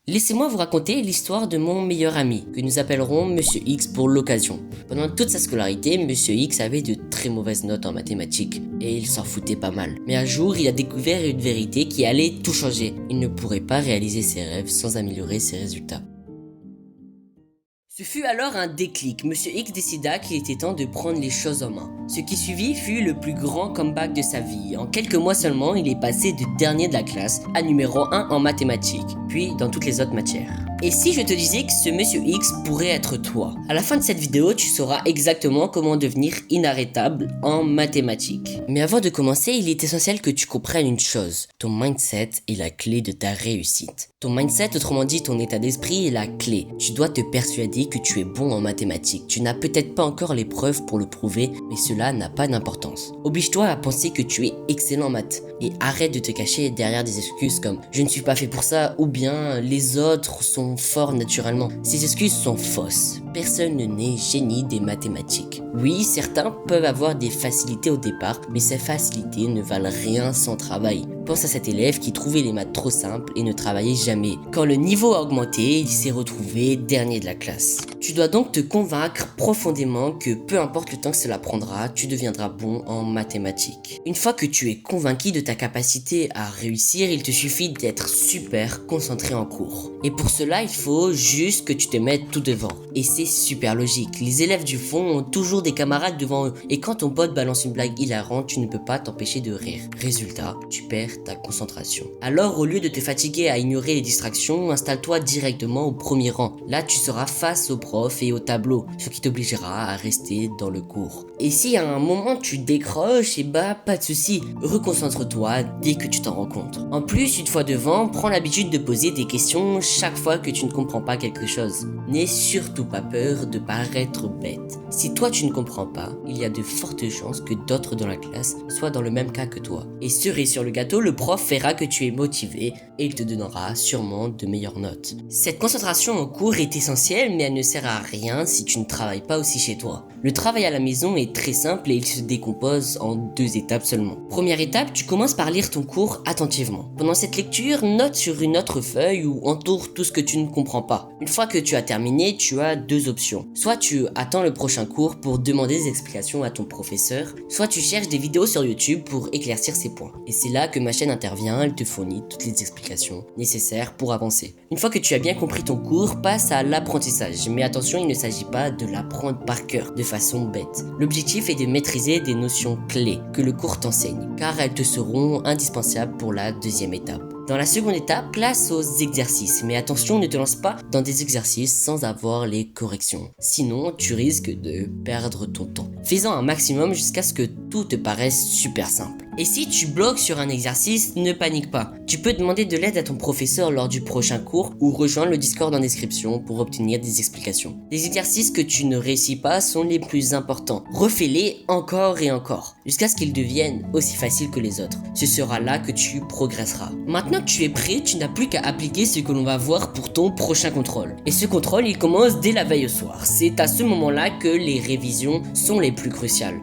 Laissez-moi vous raconter l'histoire de mon meilleur ami, que nous appellerons Monsieur X pour l'occasion. Pendant toute sa scolarité, Monsieur X avait de très mauvaises notes en mathématiques, et il s'en foutait pas mal. Mais un jour, il a découvert une vérité qui allait tout changer. Il ne pourrait pas réaliser ses rêves sans améliorer ses résultats. Ce fut alors un déclic. Monsieur X décida qu'il était temps de prendre les choses en main. Ce qui suivit fut le plus grand comeback de sa vie. En quelques mois seulement, il est passé de dernier de la classe à numéro 1 en mathématiques, puis dans toutes les autres matières. Et si je te disais que ce Monsieur X pourrait être toi? À la fin de cette vidéo, tu sauras exactement comment devenir inarrêtable en mathématiques. Mais avant de commencer, il est essentiel que tu comprennes une chose. Ton mindset est la clé de ta réussite. Ton mindset, autrement dit ton état d'esprit, est la clé. Tu dois te persuader que tu es bon en mathématiques. Tu n'as peut-être pas encore les preuves pour le prouver, mais cela n'a pas d'importance. Oblige-toi à penser que tu es excellent en maths et arrête de te cacher derrière des excuses comme « je ne suis pas fait pour ça » ou bien « les autres sont forts naturellement ». Ces excuses sont fausses. Personne ne naît génie des mathématiques. Oui, certains peuvent avoir des facilités au départ, mais ces facilités ne valent rien sans travail. Pense à cet élève qui trouvait les maths trop simples et ne travaillait jamais. Quand le niveau a augmenté, il s'est retrouvé dernier de la classe. Tu dois donc te convaincre profondément que peu importe le temps que cela prendra, tu deviendras bon en mathématiques. Une fois que tu es convaincu de ta capacité à réussir, il te suffit d'être super concentré en cours. Et pour cela, il faut juste que tu te mettes tout devant. Et c'est super logique. Les élèves du fond ont toujours des camarades devant eux. Et quand ton pote balance une blague hilarante, tu ne peux pas t'empêcher de rire. Résultat, tu perds ta concentration. Alors, au lieu de te fatiguer à ignorer les distractions, installe-toi directement au premier rang. Là, tu seras face au prof et au tableau, ce qui t'obligera à rester dans le cours. Et si à un moment tu décroches, pas de souci, reconcentre-toi dès que tu t'en rends compte. En plus, une fois devant, prends l'habitude de poser des questions chaque fois que tu ne comprends pas quelque chose. N'aie surtout pas peur de paraître bête. Si toi tu ne comprends pas, il y a de fortes chances que d'autres dans la classe soient dans le même cas que toi. Et cerise sur le gâteau, le prof verra que tu es motivé et il te donnera sûrement de meilleures notes. Cette concentration en cours est essentielle, mais elle ne sert à rien si tu ne travailles pas aussi chez toi. Le travail à la maison est très simple et il se décompose en 2 étapes seulement. Première étape, tu commences par lire ton cours attentivement. Pendant cette lecture, note sur une autre feuille ou entoure tout ce que tu ne comprends pas. Une fois que tu as terminé, tu as 2 options. Soit tu attends le prochain cours pour demander des explications à ton professeur, soit tu cherches des vidéos sur YouTube pour éclaircir ces points. Et c'est là que ma chaîne intervient, elle te fournit toutes les explications nécessaires pour avancer. Une fois que tu as bien compris ton cours, passe à l'apprentissage. Mais attention, il ne s'agit pas de l'apprendre par cœur, de façon bête. L'objectif est de maîtriser des notions clés que le cours t'enseigne, car elles te seront indispensables pour la 2e étape. Dans la seconde étape, place aux exercices, mais attention, ne te lance pas dans des exercices sans avoir les corrections. Sinon, tu risques de perdre ton temps. Fais-en un maximum jusqu'à ce que tout te paraisse super simple. Et si tu bloques sur un exercice, ne panique pas. Tu peux demander de l'aide à ton professeur lors du prochain cours ou rejoindre le Discord en description pour obtenir des explications. Les exercices que tu ne réussis pas sont les plus importants. Refais-les encore et encore, jusqu'à ce qu'ils deviennent aussi faciles que les autres. Ce sera là que tu progresseras. Maintenant que tu es prêt, tu n'as plus qu'à appliquer ce que l'on va voir pour ton prochain contrôle. Et ce contrôle, il commence dès la veille au soir. C'est à ce moment-là que les révisions sont les plus cruciales.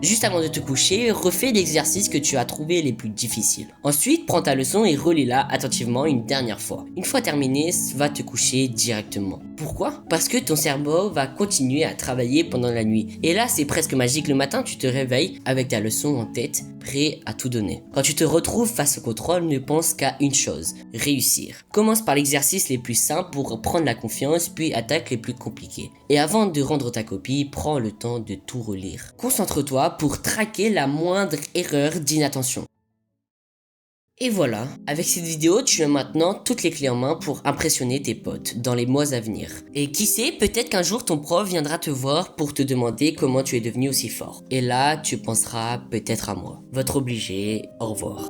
Juste avant de te coucher, refais l'exercice que tu as trouvé les plus difficiles. Ensuite, prends ta leçon et relis-la attentivement une dernière fois. Une fois terminé, va te coucher directement. Pourquoi? Parce que ton cerveau va continuer à travailler pendant la nuit. Et là, c'est presque magique. Le matin, tu te réveilles avec ta leçon en tête, prêt à tout donner. Quand tu te retrouves face au contrôle, ne pense qu'à une chose, réussir. Commence par l'exercice les plus simples pour prendre la confiance, puis attaque les plus compliqués. Et avant de rendre ta copie, prends le temps de tout relire. Concentre-toi pour traquer la moindre erreur d'inattention. Et voilà, avec cette vidéo, tu as maintenant toutes les clés en main pour impressionner tes potes dans les mois à venir. Et qui sait, peut-être qu'un jour ton prof viendra te voir pour te demander comment tu es devenu aussi fort. Et là, tu penseras peut-être à moi. Votre obligé, au revoir.